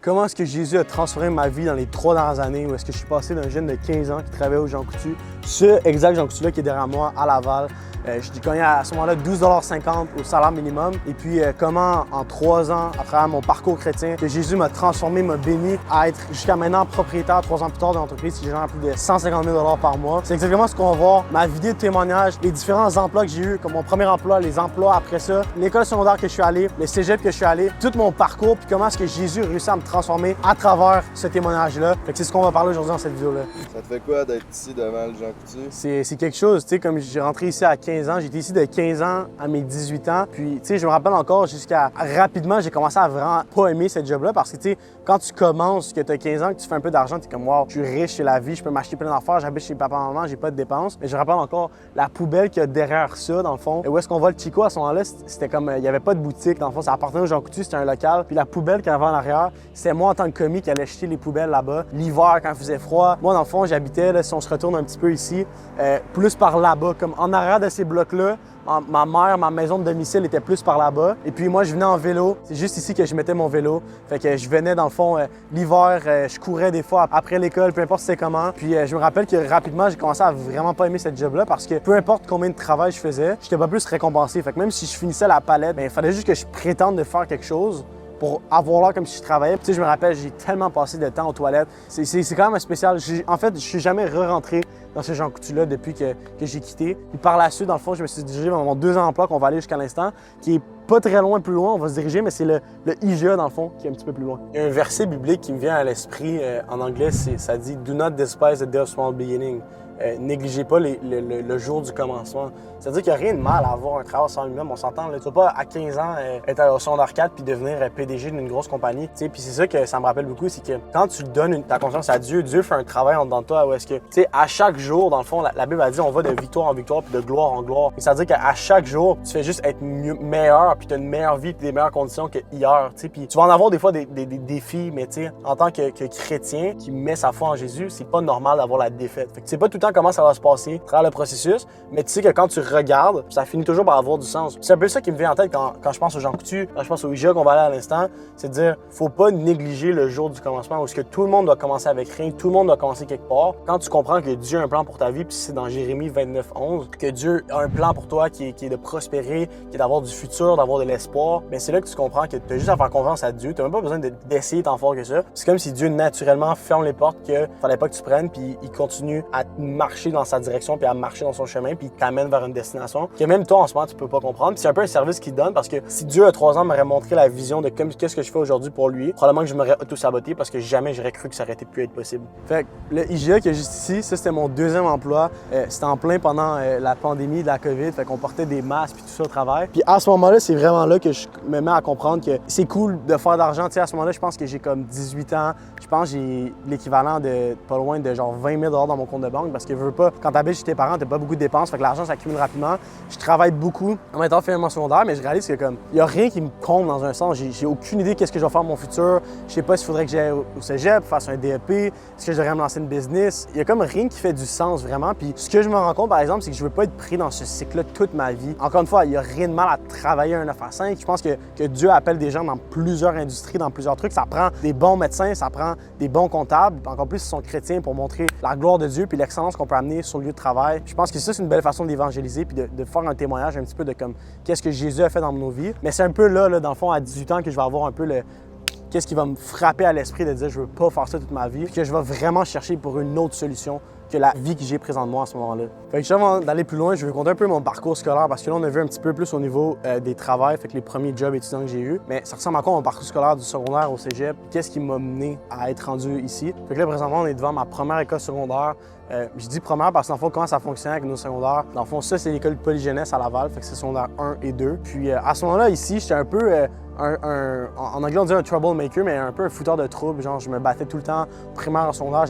comment est-ce que Jésus a transformé ma vie dans les 3 dernières années, où est-ce que je suis passé d'un jeune de 15 ans qui travaillait au Jean Coutu, ce exact Jean Coutu-là qui est derrière moi à Laval. Je gagnais à ce moment-là 12,50 $ au salaire minimum. Et puis comment en 3 ans, à travers mon parcours chrétien, que Jésus m'a transformé, m'a béni à être jusqu'à maintenant propriétaire 3 ans plus tard d'une entreprise qui génère plus de 150 000 $ par mois. C'est exactement ce qu'on va voir, ma vidéo de témoignage, les différents emplois que j'ai eus, comme mon premier emploi, les emplois après ça, l'école secondaire que je suis allé, le cégep que je suis allé, tout mon parcours, puis comment est-ce que Jésus a réussi à me transformer à travers ce témoignage-là. Fait que c'est ce qu'on va parler aujourd'hui dans cette vidéo-là. Ça te fait quoi d'être ici devant le Jean Coutu? C'est quelque chose, tu sais, comme j'ai rentré ici à 15 ans, j'étais ici de 15 ans à mes 18 ans, puis tu sais, je me rappelle encore jusqu'à rapidement, j'ai commencé à vraiment pas aimer ce job-là parce que tu sais, quand tu commences, que tu as 15 ans, que tu fais un peu d'argent, tu es comme wow, je suis riche, c'est la vie, je peux m'acheter plein d'affaires, j'habite chez papa, maman, j'ai pas de dépenses. Mais je me rappelle encore la poubelle qu'il y a derrière ça, dans le fond. Et où est-ce qu'on va le Chico à ce moment-là, c'était comme, il y avait pas de boutique, dans le fond, ça appartenait au Jean Coutu, c'était un local. Puis la poubelle qu'il y avait en arrière, c'était moi en tant que commis qui allait jeter les poubelles là-bas. L'hiver, quand il faisait froid, moi, dans le fond, j'habitais, là, si on se retourne un petit peu ici, plus par là-bas, comme en arrière de ces blocs-là. Ma mère, ma maison de domicile était plus par là-bas. Et puis moi, je venais en vélo. C'est juste ici que je mettais mon vélo. Fait que je venais, dans le fond, l'hiver, je courais des fois après l'école, peu importe c'était comment. Puis je me rappelle que rapidement, j'ai commencé à vraiment pas aimer cette job-là parce que peu importe combien de travail je faisais, j'étais pas plus récompensé. Fait que même si je finissais la palette, il fallait juste que je prétende de faire quelque chose pour avoir l'air comme si je travaillais. Tu sais, je me rappelle, j'ai tellement passé de temps aux toilettes. C'est quand même un spécial. En fait, je suis jamais re-rentré dans ce Jean Coutu-là depuis que j'ai quitté. Puis par la suite, dans le fond, je me suis dirigé vers mon 2 emploi qu'on va aller jusqu'à l'instant, qui est pas très loin plus loin, on va se diriger, mais c'est le IGA, dans le fond, qui est un petit peu plus loin. Il y a un verset biblique qui me vient à l'esprit en anglais, ça dit « Do not despise the day of small beginning ». Négligez pas le jour du commencement. C'est-à-dire qu'il n'y a rien de mal à avoir un travail sans lui-même, on s'entend. Là. Tu vas pas à 15 ans être au secondaire 4 puis devenir PDG d'une grosse compagnie. Puis c'est ça que ça me rappelle beaucoup, c'est que quand tu donnes ta conscience à Dieu, Dieu fait un travail en dedans de toi où est-ce que, tu sais, à chaque jour, dans le fond, la Bible a dit on va de victoire en victoire puis de gloire en gloire. Et ça veut dire qu'à chaque jour, tu fais juste être meilleur puis tu as une meilleure vie puis des meilleures conditions que hier. Puis tu vas en avoir des fois des défis, mais tu sais, en tant que chrétien qui met sa foi en Jésus, c'est pas normal d'avoir la défaite. Fait que tu sais pas tout le temps comment ça va se passer à travers le processus, mais tu sais que quand tu regardes, ça finit toujours par avoir du sens. C'est un peu ça qui me vient en tête quand je pense au Jean Coutu, quand je pense au IGA qu'on va aller à l'instant, c'est de dire, faut pas négliger le jour du commencement où est-ce que tout le monde doit commencer avec rien, tout le monde doit commencer quelque part. Quand tu comprends que Dieu a un plan pour ta vie, puis c'est dans Jérémie 29:11, que Dieu a un plan pour toi qui est de prospérer, qui est d'avoir du futur, d'avoir de l'espoir, mais c'est là que tu comprends que tu as juste à faire confiance à Dieu, tu n'as même pas besoin d'essayer tant fort que ça. C'est comme si Dieu naturellement ferme les portes que fallait pas que tu prennes, puis il continue à marcher dans sa direction, puis à marcher dans son chemin, puis il t'amène vers une destination que même toi en ce moment tu peux pas comprendre. Puis c'est un peu un service qu'il donne parce que si Dieu à 3 ans m'aurait montré la vision de qu'est-ce que je fais aujourd'hui pour lui, probablement que je m'aurais auto-saboté parce que jamais j'aurais cru que ça aurait pu être possible. Fait que le IGA qui est juste ici, ça c'était mon 2e emploi. C'était en plein pendant la pandémie de la COVID, fait qu'on portait des masques puis tout ça au travail. Puis à ce moment-là, c'est vraiment là que je me mets à comprendre que c'est cool de faire de l'argent. Tu sais, à ce moment-là, je pense que j'ai comme 18 ans. Je pense que j'ai l'équivalent de pas loin de genre 20 000 $ dans mon compte de banque parce que veux pas, quand t'habites chez tes parents, t'as pas beaucoup de dépenses, fait que l'argent s'accumule rapidement. Je travaille beaucoup en étant finalement secondaire, mais je réalise que comme il y a rien qui me compte dans un sens. J'ai aucune idée qu'est-ce que je vais faire de mon futur. Je sais pas s'il faudrait que j'aille au cégep, fasse un DEP, est-ce que je devrais me lancer une business. Il y a comme rien qui fait du sens vraiment. Puis ce que je me rends compte par exemple, c'est que je veux pas être pris dans ce cycle-là toute ma vie. Encore une fois, il y a rien de mal à travailler un 9 à 5. Je pense que Dieu appelle des gens dans plusieurs industries, dans plusieurs trucs. Ça prend des bons médecins, ça prend des bons comptables, encore plus s'ils sont chrétiens pour montrer la gloire de Dieu puis l'excellence qu'on peut amener sur le lieu de travail. Je pense que ça, c'est une belle façon d'évangéliser puis de faire un témoignage un petit peu de comme qu'est-ce que Jésus a fait dans nos vies. Mais c'est un peu là, dans le fond, à 18 ans, que je vais avoir un peu qu'est-ce qui va me frapper à l'esprit de dire je veux pas faire ça toute ma vie, puis que je vais vraiment chercher pour une autre solution que la vie que j'ai présentement à ce moment-là. Fait que avant d'aller plus loin, je vais compter un peu mon parcours scolaire parce que là, on a vu un petit peu plus au niveau des travails, fait que les premiers jobs étudiants que j'ai eus. Mais ça ressemble à quoi mon parcours scolaire du secondaire au cégep? Qu'est-ce qui m'a mené à être rendu ici? Fait que là, présentement, on est devant ma première école secondaire. Je dis première parce que dans le fond, comment ça fonctionne avec nos secondaires? Dans le fond, ça, c'est l'école Polyjeunesse à Laval, fait que c'est secondaire 1 et 2. Puis à ce moment-là, ici, j'étais un peu en anglais, on dit un troublemaker, mais un peu un fouteur de troubles. Genre, je me battais tout le temps. Primaire, en secondaire,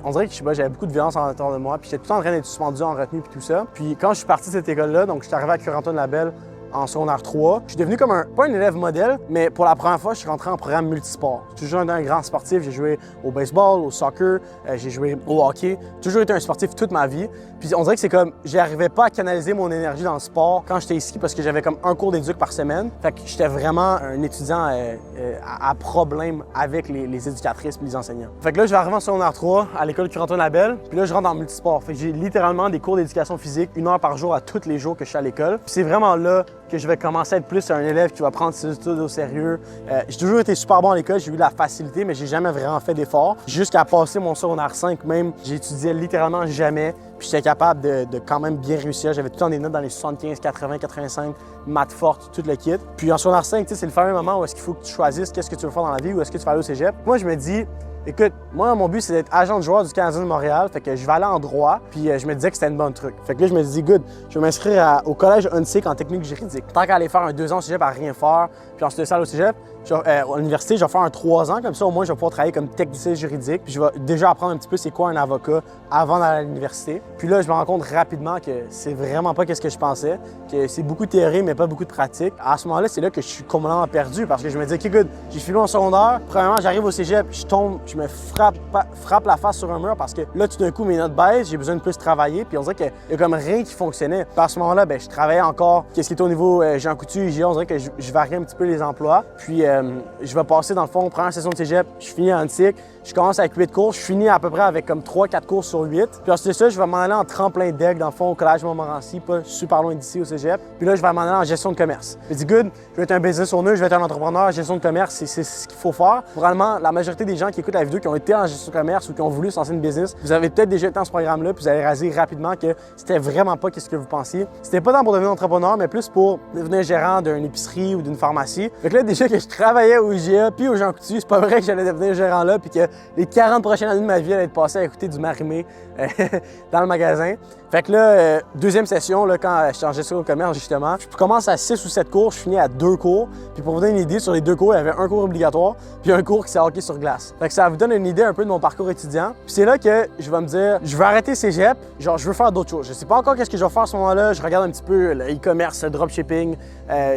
on dirait que j'avais beaucoup de violence en l'intérieur de moi, puis j'étais tout le temps en train d'être suspendu en retenue puis tout ça. Puis quand je suis parti de cette école-là, donc je suis arrivé à Cure-Antoine-Labelle en secondaire 3. Je suis devenu comme pas un élève modèle, mais pour la première fois, je suis rentré en programme multisport. J'ai toujours été un grand sportif. J'ai joué au baseball, au soccer, j'ai joué au hockey. J'ai toujours été un sportif toute ma vie. Puis on dirait que c'est comme, j'arrivais pas à canaliser mon énergie dans le sport quand j'étais ici parce que j'avais comme un cours d'éduc par semaine. Fait que j'étais vraiment un étudiant à problème avec les éducatrices et les enseignants. Fait que là, je vais arriver en secondaire 3 à l'école Curie-Antoine-Labelle. Puis là, je rentre en multisport. Fait que j'ai littéralement des cours d'éducation physique 1 heure par jour à tous les jours que je suis à l'école. Puis c'est vraiment là que je vais commencer à être plus un élève qui va prendre ses études au sérieux. J'ai toujours été super bon à l'école, j'ai eu de la facilité, mais j'ai jamais vraiment fait d'efforts. Jusqu'à passer mon secondaire 5 même, j'étudiais littéralement jamais. Puis j'étais capable de quand même bien réussir. J'avais tout le temps des notes dans les 75, 80, 85, maths fortes, tout le kit. Puis en secondaire 5, c'est le fameux moment où est-ce qu'il faut que tu choisisses qu'est-ce que tu veux faire dans la vie ou est-ce que tu vas aller au cégep. Moi, je me dis, écoute, moi, mon but, c'est d'être agent de joueur du Canadien de Montréal. Fait que je vais aller en droit, puis je me disais que c'était une bonne truc. Fait que là, je me dis, good, je vais m'inscrire au collège UNSIC en technique juridique. Tant qu'à aller faire un 2 ans au cégep à rien faire, puis ensuite ça au cégep, à l'université, je vais faire un 3 ans, comme ça, au moins, je vais pouvoir travailler comme technicien juridique. Puis je vais déjà apprendre un petit peu c'est quoi un avocat avant d'aller à l'université. Puis là, je me rends compte rapidement que c'est vraiment pas ce que je pensais, que c'est beaucoup de théorie, mais pas beaucoup de pratique. À ce moment-là, c'est là que je suis complètement perdu parce que je me dis, OK, good, j'ai fini mon secondaire. Premièrement, j'arrive au cégep, je tombe, je me frappe la face sur un mur parce que là, tout d'un coup, mes notes baissent, j'ai besoin de plus travailler. Puis on dirait qu'il y a comme rien qui fonctionnait. Puis à ce moment-là, je travaillais encore. Qu'est-ce qui était au niveau Jean Coutu, IGA, on dirait que je variais un petit peu les emplois. Puis je vais passer, dans le fond, première session de cégep, je finis en TIC, je commence avec 8 cours, je finis à peu près avec comme 3-4 cours sur 8. Puis ensuite de ça, je vais m'en aller en tremplin d'aigle, dans le fond, au collège Montmorency, pas super loin d'ici au cégep. Puis là, je vais m'en aller en gestion de commerce. Je me dis, good, je vais être un business owner, je vais être un entrepreneur en gestion de commerce, c'est ce qu'il faut faire. Probablement, la majorité des gens qui écoutent la vidéo, qui ont été en gestion de commerce ou qui ont voulu se lancer une business, vous avez peut-être déjà été dans ce programme-là, puis vous allez réaliser rapidement que c'était vraiment pas ce que vous pensiez. C'était pas tant pour devenir entrepreneur, mais plus pour devenir gérant d'une épicerie ou d'une pharmacie. Fait que là, déjà que je travaillais au IGA puis au Jean Coutu, c'est pas vrai que j'allais devenir gérant là, puis que les 40 prochaines années de ma vie allaient être passées à écouter du Marimé dans le magasin. Fait que là, deuxième session, là, quand je suis en gestion de commerce, justement, je commence à 6 ou 7 cours, je finis à 2 cours. Puis pour vous donner une idée, sur les 2 cours, il y avait un cours obligatoire, puis un cours qui s'est hockey sur glace. Fait que ça vous donne une idée un peu de mon parcours étudiant. Puis c'est là que je vais me dire, je veux arrêter cégep, genre je veux faire d'autres choses. Je sais pas encore qu'est-ce que je vais faire à ce moment-là. Je regarde un petit peu le e-commerce, le dropshipping.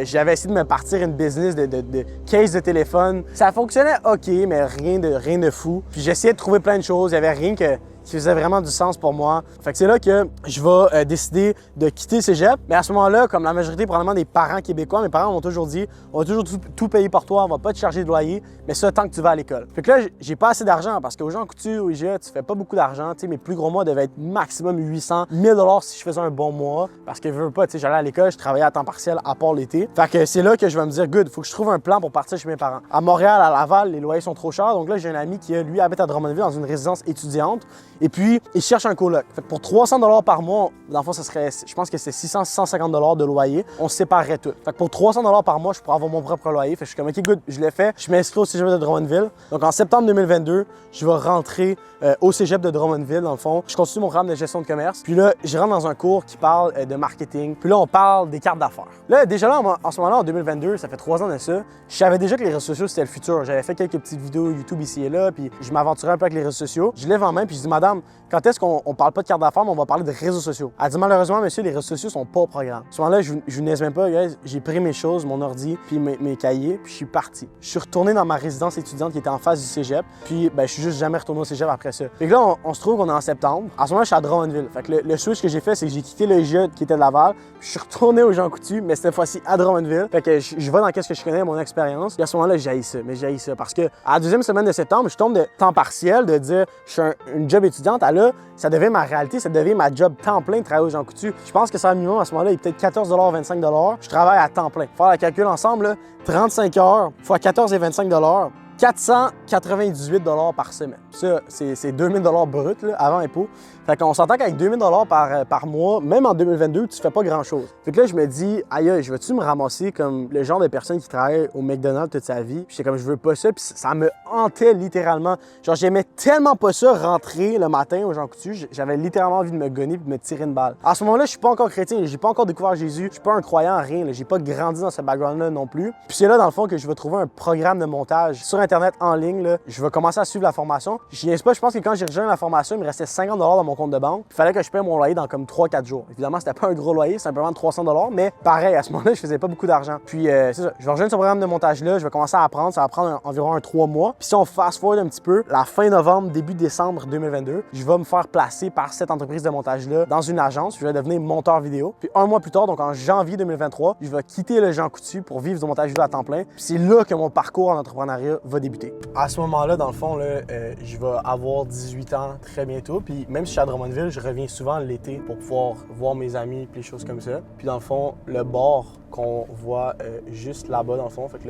J'avais essayé de me partir une business de case de téléphone. Ça fonctionnait OK, mais rien de fou. Puis j'essayais de trouver plein de choses. Il y avait rien qui faisait vraiment du sens pour moi. Fait que c'est là que je vais décider de quitter le cégep. Mais à ce moment-là, comme la majorité probablement des parents québécois, mes parents m'ont toujours dit, on va toujours tout payer pour toi, on va pas te charger de loyer, mais ça tant que tu vas à l'école. Fait que là, j'ai pas assez d'argent parce qu'aux Jean Coutu, au IGA, tu fais pas beaucoup d'argent. Tu sais, mes plus gros mois devaient être maximum 800, 1000 $ si je faisais un bon mois. Parce que je veux pas, tu sais, j'allais à l'école, je travaillais à temps partiel à part l'été. Fait que c'est là que je vais me dire, good, faut que je trouve un plan pour partir chez mes parents. À Montréal, à Laval, les loyers sont trop chers. Donc là, j'ai un ami qui, lui, habite à Drummondville dans une résidence étudiante. Et puis, il cherche un coloc. Fait que pour 300 $ par mois, dans le fond, ça serait, je pense que c'est 600-650 $ de loyer. On se séparerait tout. Fait que pour 300 $ par mois, je pourrais avoir mon propre loyer. Fait que je suis comme, OK, good, je l'ai fait. Je m'inscris au cégep de Drummondville. Donc en septembre 2022, je vais rentrer au cégep de Drummondville, dans le fond. Je continue mon programme de gestion de commerce. Puis là, je rentre dans un cours qui parle de marketing. Puis là, on parle des cartes d'affaires. Là, déjà là, en ce moment-là, en 2022, ça fait 3 ans de ça, je savais déjà que les réseaux sociaux, c'était le futur. J'avais fait quelques petites vidéos YouTube ici et là, puis je m'aventurais un peu avec les réseaux sociaux. Je lève en main, puis je dis, madame, quand est-ce qu'on parle pas de carte d'affaires, mais on va parler de réseaux sociaux? Elle dit, malheureusement, monsieur, les réseaux sociaux sont pas au programme. À ce moment-là, je vous niaise même pas, guys. J'ai pris mes choses, mon ordi, puis mes cahiers, puis je suis parti. Je suis retourné dans ma résidence étudiante qui était en face du cégep, puis je suis juste jamais retourné au cégep après ça. Fait que là, on se trouve qu'on est en septembre. À ce moment-là, je suis à Drummondville. Fait que le switch que j'ai fait, c'est que j'ai quitté le IGA qui était de Laval, puis je suis retourné au Jean Coutu, mais cette fois-ci à Drummondville. Fait que je vais dans qu'est-ce que je connais, mon expérience. Et à ce moment-là, j'ai ça, mais j'ai ça parce que à la deuxième semaine de septembre, je tombe de temps partiel de dire je suis une job étudiante à là, ça devient ma réalité, ça devient ma job temps plein de travailler au Jean Coutu. Je pense que ça minimum à ce moment-là, il est peut-être 14 $, 25 $. Je travaille à temps plein. Faire le calcul ensemble, là, 35 heures fois 14 et 25 $, 498 $ par semaine. Ça, c'est 2000 $ brut là, avant impôt. Fait qu'on s'entend qu'avec 2000 $ par mois, même en 2022, tu fais pas grand-chose. Fait que là, je me dis, aïe, je vais-tu me ramasser comme le genre de personne qui travaille au McDonald's toute sa vie? Puis j'étais comme, je veux pas ça. Puis ça me hantait littéralement. Genre, j'aimais tellement pas ça rentrer le matin au Jean Coutu. J'avais littéralement envie de me gonner puis de me tirer une balle. À ce moment-là, je suis pas encore chrétien. J'ai pas encore découvert Jésus. Je suis pas un croyant en rien. J'ai pas grandi dans ce background-là non plus. Puis c'est là, dans le fond, que je vais trouver un programme de montage sur Internet en ligne. Là. Je vais commencer à suivre la formation. Je niaise pas, je pense que quand j'ai rejoint la formation, il me restait 50 $ dans mon mon compte de banque. Il fallait que je paye mon loyer dans comme 3-4 jours. Évidemment, c'était pas un gros loyer, c'est simplement 300 $, mais pareil, à ce moment-là, je faisais pas beaucoup d'argent. Puis c'est ça, je vais rejoindre ce programme de montage-là, je vais commencer à apprendre, ça va prendre environ 3 mois. Puis si on fast-forward un petit peu, la fin novembre, début décembre 2022, je vais me faire placer par cette entreprise de montage-là dans une agence, je vais devenir monteur vidéo. Puis un mois plus tard, donc en janvier 2023, je vais quitter le Jean Coutu pour vivre du montage vidéo à temps plein. Puis c'est là que mon parcours en entrepreneuriat va débuter. À ce moment-là, dans le fond, là, je vais avoir 18 ans très bientôt. Puis même si je suis à Drummondville, je reviens souvent l'été pour pouvoir voir mes amis et les choses comme ça. Puis dans le fond, le bar qu'on voit juste là-bas, dans le fond, fait que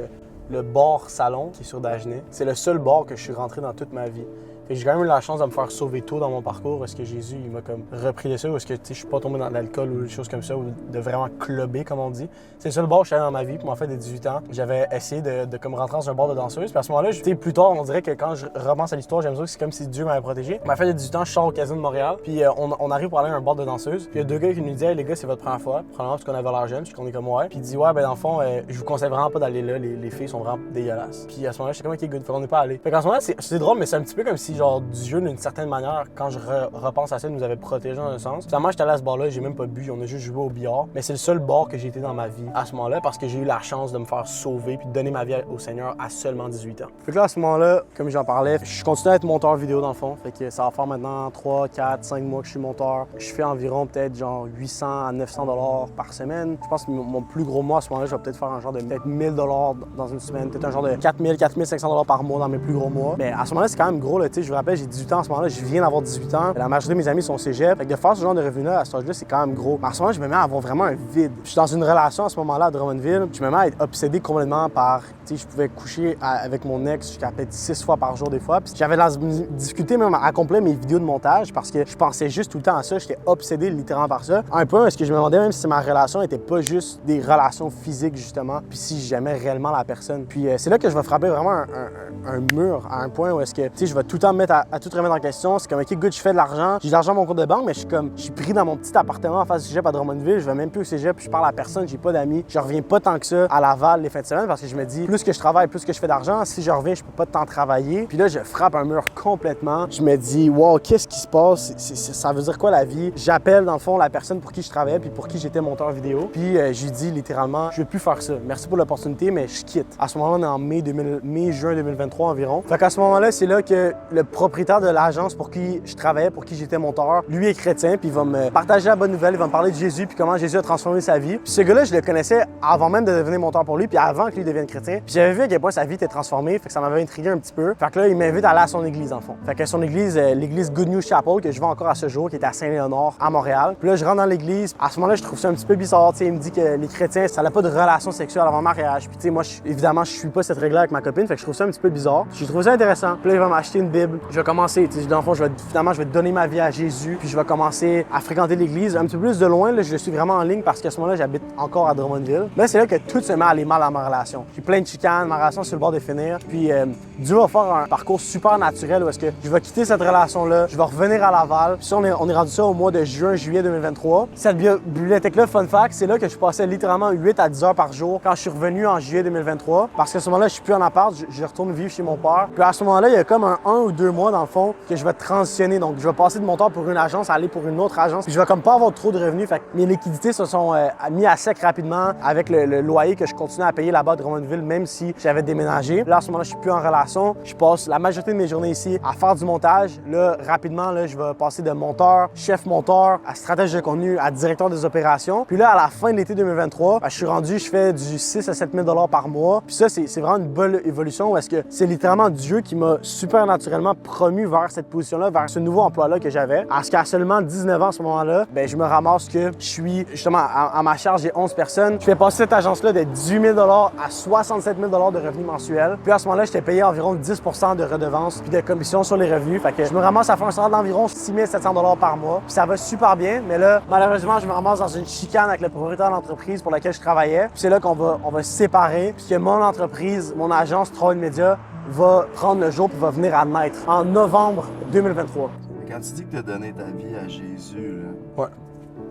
le bar salon qui est sur Dagenais, c'est le seul bar que je suis rentré dans toute ma vie. J'ai quand même eu la chance de me faire sauver tôt dans mon parcours. Est-ce que Jésus il m'a comme repris de ça ou est-ce que je suis pas tombé dans l'alcool ou des choses comme ça ou de vraiment clubber comme on dit. C'est le seul bar où je suis allé dans ma vie. Puis en fait, de 18 ans, j'avais essayé de comme rentrer dans un bar de danseuse. Puis à ce moment-là, plus tard, on dirait que quand je repense à l'histoire, j'aime ça que c'est comme si Dieu m'avait protégé. À ma fête de 18 ans, je sors au casino de Montréal. Puis on arrive pour aller à un bar de danseuse. Puis il y a deux gars qui nous disent hey, les gars, c'est votre première fois. Premièrement parce qu'on avait l'air jeune, puis qu'on est comme ouais. Puis il dit ouais, ben dans le fond, je vous conseille vraiment pas d'aller là. Les filles sont vraiment dégueulasses. Puis à ce moment-là, j'étais comme ok, good. Fait qu'on n'est pas allé. Fait qu'en ce moment, c'est drôle, mais c'est un petit peu comme si genre Dieu d'une certaine manière, quand je repense à ça, nous avait protégés dans un sens. Finalement, j'étais allé à ce bar-là, j'ai même pas bu, on a juste joué au billard. Mais c'est le seul bar que j'ai été dans ma vie à ce moment-là parce que j'ai eu la chance de me faire sauver puis de donner ma vie au Seigneur à seulement 18 ans. Fait que là, à ce moment-là, comme j'en parlais, je continue à être monteur vidéo dans le fond. Fait que ça va faire maintenant 3, 4, 5 mois que je suis monteur. Je fais environ peut-être genre 800 à 900 $ par semaine. Je pense que mon plus gros mois à ce moment-là, je vais peut-être faire un genre de peut-être 1000 $ dans une semaine, peut-être un genre de 4000, 4500 $ par mois dans mes plus gros mois. Mais à ce moment-là, c'est quand même gros là, tu sais, je vous rappelle, j'ai 18 ans à ce moment-là, je viens d'avoir 18 ans. La majorité de mes amis sont au cégep. Fait que de faire ce genre de revenu-là à cet âge-là, c'est quand même gros. Mais à ce moment-là, je me mets à avoir vraiment un vide. Je suis dans une relation à ce moment-là à Drummondville. Je me mets à être obsédé complètement par, tu sais, je pouvais coucher avec mon ex jusqu'à peut-être 6 fois par jour des fois. Puis j'avais de la difficulté même à accomplir mes vidéos de montage parce que je pensais juste tout le temps à ça. J'étais obsédé littéralement par ça. À un point, est-ce que je me demandais même si ma relation n'était pas juste des relations physiques justement, puis si j'aimais réellement la personne. Puis c'est là que je vais frapper vraiment un mur à un point où est-ce que, tu sais, je vais tout le temps me mettre à tout remettre en question. C'est comme, OK, good, je fais de l'argent, j'ai de l'argent à mon compte de banque, mais je suis pris dans mon petit appartement en face du cégep à Drummondville, je vais même plus au cégep, je parle à personne, j'ai pas d'amis, je reviens pas tant que ça à Laval les fins de semaine parce que je me dis, plus que je travaille, plus que je fais d'argent, si je reviens, je peux pas tant travailler. Puis là, je frappe un mur complètement. Je me dis, wow, qu'est-ce qui se passe? Ça veut dire quoi la vie? J'appelle dans le fond la personne pour qui je travaillais puis pour qui j'étais monteur vidéo. Puis je lui dis littéralement, je veux plus faire ça. Merci pour l'opportunité, mais je quitte. À ce moment-là, on est en mai-juin 2023 environ. Fait qu'à ce moment-là, c'est là que le propriétaire de l'agence pour qui je travaillais, pour qui j'étais monteur, lui est chrétien, puis il va me partager la bonne nouvelle, il va me parler de Jésus, puis comment Jésus a transformé sa vie. Puis ce gars-là, je le connaissais avant même de devenir monteur pour lui, puis avant que lui devienne chrétien. Puis j'avais vu à quel point sa vie était transformée, fait que ça m'avait intrigué un petit peu. Fait que là, il m'invite à aller à son église, en fond. Fait que son église, l'église Good News Chapel, que je vais encore à ce jour, qui est à Saint-Léonard, à Montréal. Puis là, je rentre dans l'église. À ce moment-là, je trouve ça un petit peu bizarre. Tu sais, il me dit que les chrétiens, ça n'a pas de relation sexuelle avant le mariage. Puis tu sais, moi, évidemment, je suis pas cette règle-là avec ma copine, fait que je trouve ça un petit peu bizarre. J'ai trouvé ça intéressant. Puis là, il va m'acheter une Bible. Je vais commencer, tu sais, dans le fond, je vais donner ma vie à Jésus, puis je vais commencer à fréquenter l'église un petit peu plus de loin. Là, je suis vraiment en ligne parce qu'à ce moment-là, j'habite encore à Drummondville. Là, c'est là que tout se met à aller mal dans ma relation. J'ai plein de chicanes, ma relation est sur le bord de finir. Puis Dieu va faire un parcours super naturel où est-ce que je vais quitter cette relation-là, je vais revenir à Laval. Puis ça, on est rendu ça au mois de juillet 2023. Cette bibliothèque-là, fun fact, c'est là que je passais littéralement 8 à 10 heures par jour quand je suis revenu en juillet 2023. Parce qu'à ce moment-là, je suis plus en appart, je retourne vivre chez mon père. Puis à ce moment-là, il y a comme un ou 2 mois dans le fond que je vais transitionner. Donc, je vais passer de monteur pour une agence à aller pour une autre agence. Puis je vais comme pas avoir trop de revenus. Fait que mes liquidités se sont mis à sec rapidement avec le loyer que je continue à payer là-bas à Drummondville, même si j'avais déménagé. Là, à ce moment-là, je suis plus en relation. Je passe la majorité de mes journées ici à faire du montage. Là, rapidement, là, je vais passer de monteur, chef monteur, à stratège de contenu, à directeur des opérations. Puis là, à la fin de l'été 2023, je suis rendu, je fais du 6 à 7 000 $ par mois. Puis ça, c'est vraiment une bonne évolution parce que c'est littéralement Dieu qui m'a super naturellement promu vers cette position-là, vers ce nouveau emploi-là que j'avais. Parce qu'à seulement 19 ans à ce moment-là, ben, je me ramasse que je suis justement à ma charge, j'ai 11 personnes. Je fais passer cette agence-là de 18 000 $ à 67 000 $ de revenus mensuels. Puis à ce moment-là, j'étais payé environ 10 % de redevances puis de commissions sur les revenus. Fait que je me ramasse à faire un salaire d'environ 6 700 $ par mois. Puis ça va super bien, mais là, malheureusement, je me ramasse dans une chicane avec le propriétaire de l'entreprise pour laquelle je travaillais. Puis c'est là qu'on va se séparer, puis que mon entreprise, mon agence Troy Media va prendre le jour puis va venir à naître en novembre 2023. Quand tu dis que tu as donné ta vie à Jésus, là, ouais.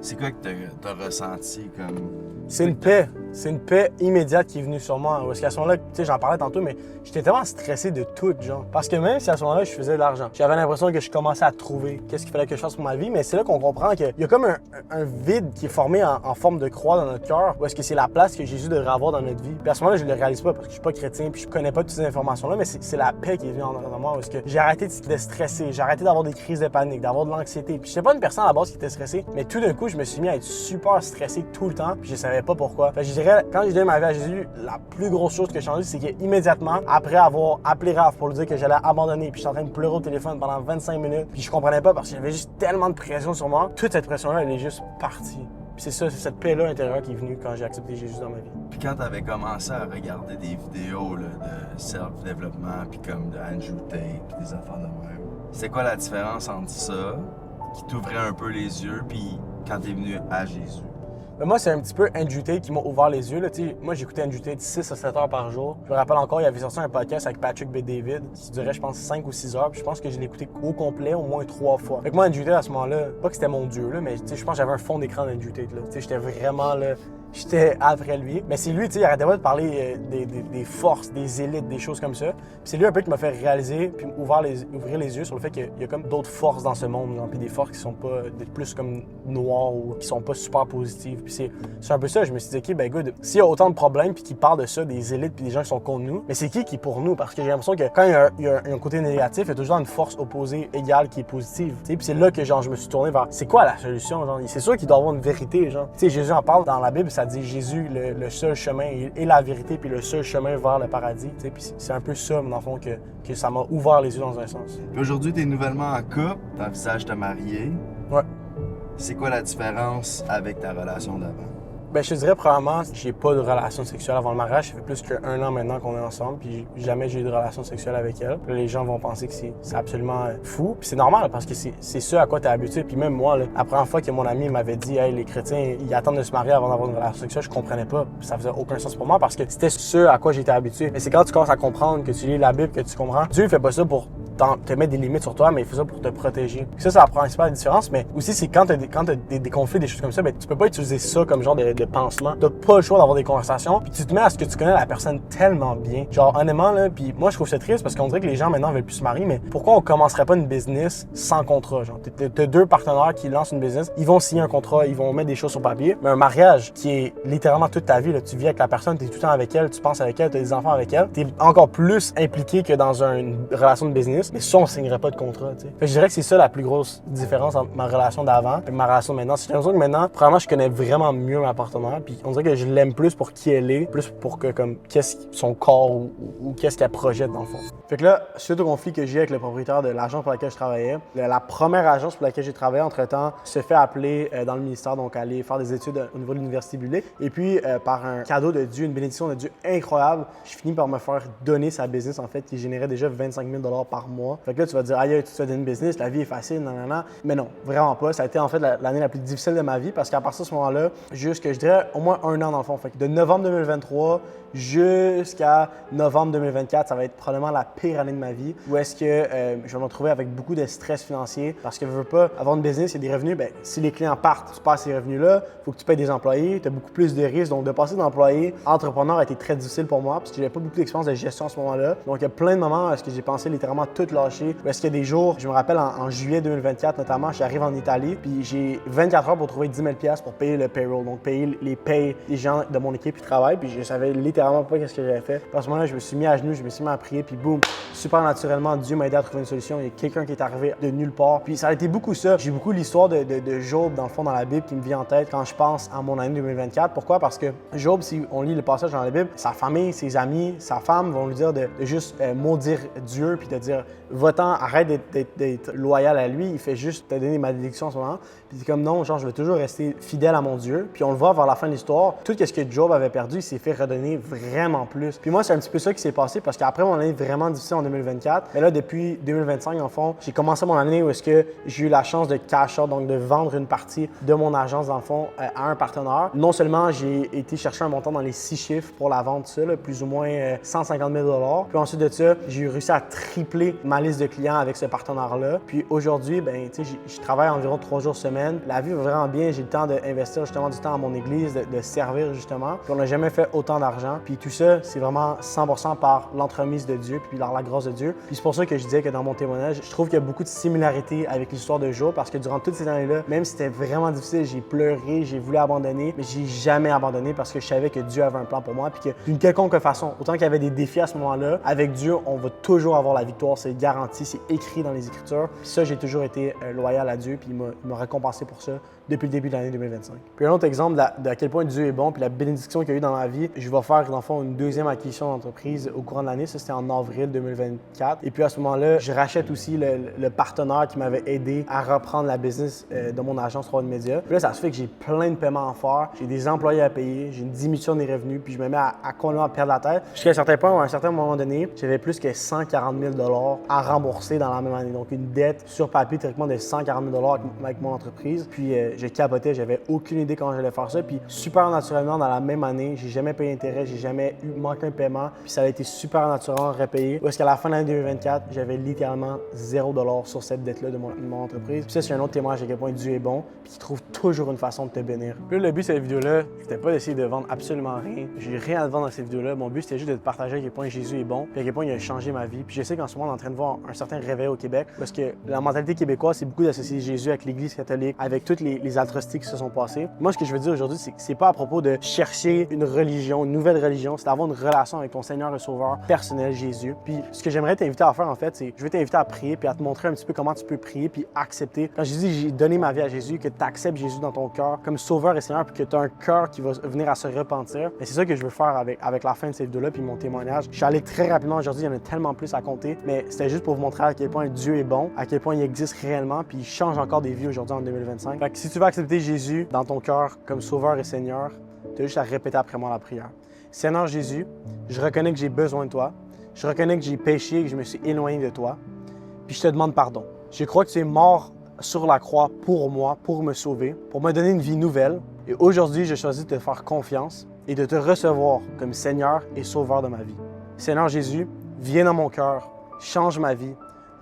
C'est quoi que t'as ressenti comme... C'est une paix. C'est une paix immédiate qui est venue sur moi. Parce qu'à ce moment-là, tu sais, j'en parlais tantôt, mais j'étais tellement stressé de tout, genre. Parce que même si à ce moment-là, je faisais de l'argent, j'avais l'impression que je commençais à trouver qu'est-ce qu'il fallait que je fasse pour ma vie, mais c'est là qu'on comprend qu'il y a comme un vide qui est formé en forme de croix dans notre cœur, où est-ce que c'est la place que Jésus devrait avoir dans notre vie. Puis à ce moment-là, je le réalise pas parce que je suis pas chrétien, puis je connais pas toutes ces informations-là, mais c'est la paix qui est venue dans moi, parce que j'ai arrêté de stresser, j'ai arrêté d'avoir des crises de panique, d'avoir de l'anxiété. Puis j'étais pas une personne à la base qui était stressée, mais tout d'un coup, je me suis mis à être super stressé tout le temps, puis je savais pas pourquoi. Fait que je dirais, quand j'ai donné ma vie à Jésus, la plus grosse chose que j'ai changé, c'est qu'immédiatement, après avoir appelé Raph pour lui dire que j'allais abandonner, puis j'étais en train de pleurer au téléphone pendant 25 minutes, puis je comprenais pas parce qu'il y avait juste tellement de pression sur moi, toute cette pression-là, elle est juste partie. Puis c'est ça, c'est cette paix-là intérieure qui est venue quand j'ai accepté Jésus dans ma vie. Puis quand t'avais commencé à regarder des vidéos là, de self-développement, puis comme de Andrew Tate, puis des affaires de même, c'est quoi la différence entre ça, qui t'ouvrait un peu les yeux, puis quand t'es venu à Jésus? Mais moi, c'est un petit peu Andrew Tate qui m'a ouvert les yeux. Là. Moi, j'écoutais Andrew Tate 6 à 7 heures par jour. Je me rappelle encore, il avait sorti un podcast avec Patrick B. David qui durait, je pense, 5 ou 6 heures. Puis je pense que je l'ai écouté au complet au moins 3 fois. Fait que moi, Andrew Tate, à ce moment-là, pas que c'était mon dieu, là, mais je pense que j'avais un fond d'écran d'Andrew Tate. J'étais vraiment là. J'étais après lui. Mais c'est lui, il arrêtait pas de parler des forces, des élites, des choses comme ça. Puis c'est lui un peu qui m'a fait réaliser, puis ouvrir les yeux sur le fait qu'il y a comme d'autres forces dans ce monde, puis des forces qui sont pas plus comme noires ou qui sont pas super positives. Puis c'est un peu ça. Je me suis dit, OK, ben good, s'il y a autant de problèmes, puis qu'ils parlent de ça, des élites, puis des gens qui sont contre nous, mais c'est qui est pour nous? Parce que j'ai l'impression que quand il y a un côté négatif, il y a toujours une force opposée égale qui est positive. Puis c'est là que genre, je me suis tourné vers, c'est quoi la solution? Genre, c'est sûr qu'il doit y avoir une vérité. Genre. Jésus en parle dans la Bible, ça dit Jésus, le seul chemin et la vérité, puis le seul chemin vers le paradis. Puis c'est un peu ça, dans le fond, que ça m'a ouvert les yeux dans un sens. Puis aujourd'hui, t'es nouvellement en couple, t'envisages de te marier. Ouais. C'est quoi la différence avec ta relation d'avant? Ben, je te dirais, probablement, j'ai pas de relation sexuelle avant le mariage. Ça fait plus qu'un an maintenant qu'on est ensemble, puis jamais j'ai eu de relation sexuelle avec elle. Puis là, les gens vont penser que c'est absolument fou. Puis c'est normal, parce que c'est ce à quoi t'es habitué. Puis même moi, là, la première fois que mon ami m'avait dit « Hey, les chrétiens, ils attendent de se marier avant d'avoir une relation sexuelle », je comprenais pas. Puis ça faisait aucun sens pour moi, parce que c'était ce à quoi j'étais habitué. Mais c'est quand tu commences à comprendre, que tu lis la Bible, que tu comprends, Dieu fait pas ça pour te mettre des limites sur toi, mais il fait ça pour te protéger. Ça, c'est la principale différence. Mais aussi, c'est quand t'as des conflits, des choses comme ça, ben, tu peux pas utiliser ça comme genre de pansement. T'as pas le choix d'avoir des conversations. Puis tu te mets à ce que tu connais la personne tellement bien. Genre, honnêtement, là, puis moi, je trouve ça triste parce qu'on dirait que les gens maintenant veulent plus se marier, mais pourquoi on commencerait pas une business sans contrat? Genre, t'as deux partenaires qui lancent une business, ils vont signer un contrat, ils vont mettre des choses sur papier. Mais un mariage qui est littéralement toute ta vie, là, tu vis avec la personne, t'es tout le temps avec elle, tu penses avec elle, t'as des enfants avec elle, t'es encore plus impliqué que dans une relation de business. Mais ça, on signerait pas de contrat, tu sais. Fait que je dirais que c'est ça la plus grosse différence entre ma relation d'avant et ma relation de maintenant. C'est l'impression que maintenant, probablement, je connais vraiment mieux ma partenaire, puis on dirait que je l'aime plus pour qui elle est, plus pour que, comme, qu'est-ce son corps ou qu'est-ce qu'elle projette, dans le fond. Fait que là, suite au conflit que j'ai avec le propriétaire de l'agence pour laquelle je travaillais, la première agence pour laquelle j'ai travaillé, entre-temps, se fait appeler dans le ministère, donc aller faire des études au niveau de l'université biblique. Et puis, par un cadeau de Dieu, une bénédiction de Dieu incroyable, je finis par me faire donner sa business, en fait, qui générait déjà 25 000 par mois. Fait que là, tu vas te dire, aïe, tu te fais donner une business, la vie est facile, nanana. Mais non, vraiment pas. Ça a été, en fait, l'année la plus difficile de ma vie parce qu'à partir de ce moment-là, jusqu'à, je dirais, au moins un an dans le fond. Fait que de novembre 2023 jusqu'à novembre 2024, ça va être probablement la pire année de ma vie où est-ce que je vais me retrouver avec beaucoup de stress financier parce que je veux pas avoir une business et des revenus. Ben, si les clients partent, tu passes ces revenus-là, il faut que tu payes des employés, tu as beaucoup plus de risques. Donc, de passer d'employé à entrepreneur a été très difficile pour moi parce que j'avais pas beaucoup d'expérience de gestion à ce moment-là. Donc, il y a plein de moments où est-ce que j'ai pensé littéralement tout lâcher. Où est-ce qu'il y a des jours, je me rappelle en juillet 2024 notamment, j'arrive en Italie puis j'ai 24 heures pour trouver 10 000 $ pour payer le payroll, donc payer les payes des gens de mon équipe qui travaillent. Puis je savais littéralement pas qu'est-ce que j'avais fait. À ce moment-là, je me suis mis à genoux, je me suis mis à prier, puis boum, super naturellement, Dieu m'a aidé à trouver une solution. Il y a quelqu'un qui est arrivé de nulle part. Puis ça a été beaucoup ça. J'ai beaucoup l'histoire de Job, dans le fond, dans la Bible, qui me vient en tête quand je pense à mon année 2024. Pourquoi? Parce que Job, si on lit le passage dans la Bible, sa famille, ses amis, sa femme vont lui dire de juste maudire Dieu, puis de dire va-t'en, arrête d'être loyal à lui. Il fait juste te donner des malédictions en ce moment. Puis c'est comme non, genre, je vais toujours rester fidèle à mon Dieu. Puis on le voit vers la fin de l'histoire, tout ce que Job avait perdu, il s'est fait redonner vraiment plus. Puis moi, c'est un petit peu ça qui s'est passé parce qu'après mon année vraiment difficile en 2024, mais là, depuis 2025, en fond, j'ai commencé mon année où est-ce que j'ai eu la chance de cash out, donc de vendre une partie de mon agence, dans le fond, à un partenaire. Non seulement j'ai été chercher un montant dans les 6 chiffres pour la vente, ça, là, plus ou moins 150 000 $. Puis ensuite de ça, j'ai réussi à tripler ma liste de clients avec ce partenaire-là. Puis aujourd'hui, ben, tu sais, je travaille environ 3 jours semaine. La vie va vraiment bien. J'ai le temps d'investir justement du temps à mon église, de servir justement. Puis on n'a jamais fait autant d'argent. Puis tout ça, c'est vraiment 100% par l'entremise de Dieu, puis par la grâce de Dieu. Puis c'est pour ça que je disais que dans mon témoignage, je trouve qu'il y a beaucoup de similarités avec l'histoire de Job parce que durant toutes ces années-là, même si c'était vraiment difficile, j'ai pleuré, j'ai voulu abandonner, mais j'ai jamais abandonné parce que je savais que Dieu avait un plan pour moi. Puis que d'une quelconque façon, autant qu'il y avait des défis à ce moment-là, avec Dieu, on va toujours avoir la victoire. C'est garanti, c'est écrit dans les Écritures. Puis ça, j'ai toujours été loyal à Dieu, puis il m'a récompensé pour ça depuis le début de l'année 2025. Puis un autre exemple de à quel point Dieu est bon, puis la bénédiction qu'il y a eu dans ma vie, je vais faire dans le fond une deuxième acquisition d'entreprise au courant de l'année. Ça, c'était en avril 2024. Et puis à ce moment-là, je rachète aussi le partenaire qui m'avait aidé à reprendre la business de mon agence 3 Média. Puis là, ça se fait que j'ai plein de paiements à faire, j'ai des employés à payer, j'ai une diminution des revenus, puis je me mets à complètement perdre la tête. Jusqu'à un certain point, à un certain moment donné, j'avais plus que 140 000 $ à rembourser dans la même année. Donc une dette sur papier théoriquement de 140 000 $ avec mon entreprise. Puis je capotais, j'avais aucune idée comment j'allais faire ça. Puis super naturellement, dans la même année, j'ai jamais payé d'intérêt, j'ai jamais manqué un paiement. Puis ça a été super naturellement repayé. Parce qu'à la fin de l'année 2024, j'avais littéralement 0 $ sur cette dette-là de mon entreprise. Puis ça, c'est un autre témoignage à quel point Dieu est bon, puis qu'il trouve toujours une façon de te bénir. Puis là, le but de cette vidéo-là, c'était pas d'essayer de vendre absolument rien. J'ai rien à te vendre dans cette vidéo-là. Mon but, c'était juste de te partager à quel point Jésus est bon, puis à quel point il a changé ma vie. Puis je sais qu'en ce moment, on est en train de voir un certain réveil au Québec, parce que la mentalité québécoise, c'est beaucoup d'associer Jésus avec l'Église catholique, avec toutes les atrocités qui se sont passées. Moi, ce que je veux dire aujourd'hui, c'est que c'est pas à propos de chercher une religion, une nouvelle religion, c'est d'avoir une relation avec ton Seigneur et Sauveur personnel, Jésus. Puis ce que j'aimerais t'inviter à faire, en fait, c'est je vais t'inviter à prier, puis à te montrer un petit peu comment tu peux prier, puis accepter. Quand je dis j'ai donné ma vie à Jésus, que tu acceptes Jésus dans ton cœur comme Sauveur et Seigneur, puis que tu as un cœur qui va venir à se repentir. Et c'est ça que je veux faire avec la fin de cette vidéo-là, puis mon témoignage. Je suis allé très rapidement aujourd'hui, il y en a tellement plus à compter, mais c'était juste pour vous montrer à quel point Dieu est bon, à quel point il existe réellement, puis il change encore des vies aujourd'hui en 2025. Fait que si tu veux accepter Jésus dans ton cœur comme Sauveur et Seigneur, tu as juste à répéter après moi la prière. Seigneur Jésus, je reconnais que j'ai besoin de toi. Je reconnais que j'ai péché et que je me suis éloigné de toi. Puis je te demande pardon. Je crois que tu es mort sur la croix pour moi, pour me sauver, pour me donner une vie nouvelle. Et aujourd'hui, je choisis de te faire confiance et de te recevoir comme Seigneur et Sauveur de ma vie. Seigneur Jésus, viens dans mon cœur, change ma vie,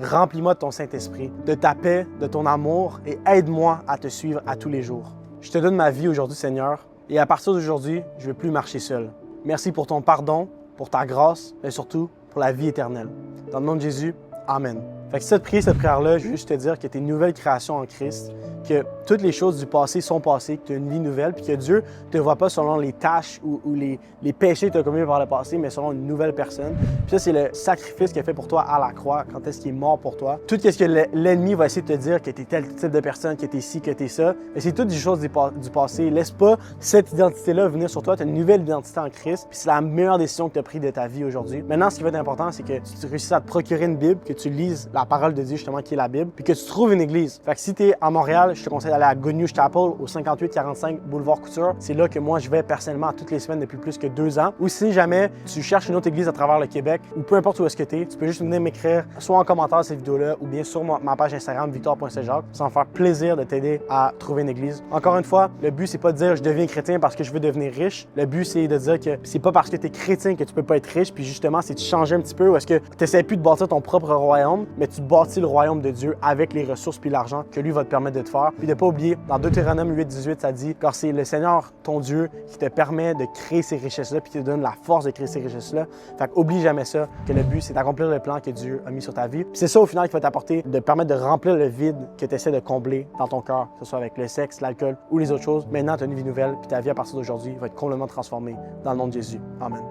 remplis-moi de ton Saint-Esprit, de ta paix, de ton amour et aide-moi à te suivre à tous les jours. Je te donne ma vie aujourd'hui, Seigneur, et à partir d'aujourd'hui, je ne veux plus marcher seul. Merci pour ton pardon, pour ta grâce, mais surtout pour la vie éternelle. Dans le nom de Jésus, Amen. Fait que si tu as prié cette prière-là, je veux juste te dire que tu es une nouvelle création en Christ, que toutes les choses du passé sont passées, que tu as une vie nouvelle, puis que Dieu ne te voit pas selon les tâches ou les péchés que tu as commis par le passé, mais selon une nouvelle personne. Puis ça, c'est le sacrifice qu'il a fait pour toi à la croix, quand est-ce qu'il est mort pour toi. Tout ce que l'ennemi va essayer de te dire, que tu es tel type de personne, que tu es ci, que tu es ça, mais c'est toutes des choses du passé. Laisse pas cette identité-là venir sur toi. Tu as une nouvelle identité en Christ, puis c'est la meilleure décision que tu as prise de ta vie aujourd'hui. Maintenant, ce qui va être important, c'est que tu réussisses à te procurer une Bible, que tu lises la parole de Dieu, justement, qui est la Bible, puis que tu trouves une église. Fait que si tu es à Montréal, je te conseille d'aller à Good News Chapel au 5845 Boulevard Couture. C'est là que moi, je vais personnellement toutes les semaines depuis plus que 2 ans. Ou si jamais tu cherches une autre église à travers le Québec, ou peu importe où est-ce que tu es, tu peux juste venir m'écrire soit en commentaire de cette vidéo-là, ou bien sur ma page Instagram, victor.saint-jacques. Ça va me faire plaisir de t'aider à trouver une église. Encore une fois, le but, c'est pas de dire je deviens chrétien parce que je veux devenir riche. Le but, c'est de dire que c'est pas parce que tu es chrétien que tu peux pas être riche, puis justement, c'est de changer un petit peu, ou est-ce que tu n'essaies plus de bâtir ton propre royaume, mais tu bâtis le royaume de Dieu avec les ressources puis l'argent que lui va te permettre de te faire. Puis de pas oublier, dans Deutéronome 8:18, ça dit, car c'est le Seigneur, ton Dieu, qui te permet de créer ces richesses-là, puis qui te donne la force de créer ces richesses-là. Fait qu'oublie jamais ça, que le but, c'est d'accomplir le plan que Dieu a mis sur ta vie. Puis c'est ça, au final, qui va t'apporter, de permettre de remplir le vide que tu essaies de combler dans ton cœur, que ce soit avec le sexe, l'alcool ou les autres choses. Maintenant, tu as une vie nouvelle, puis ta vie, à partir d'aujourd'hui, va être complètement transformée dans le nom de Jésus. Amen.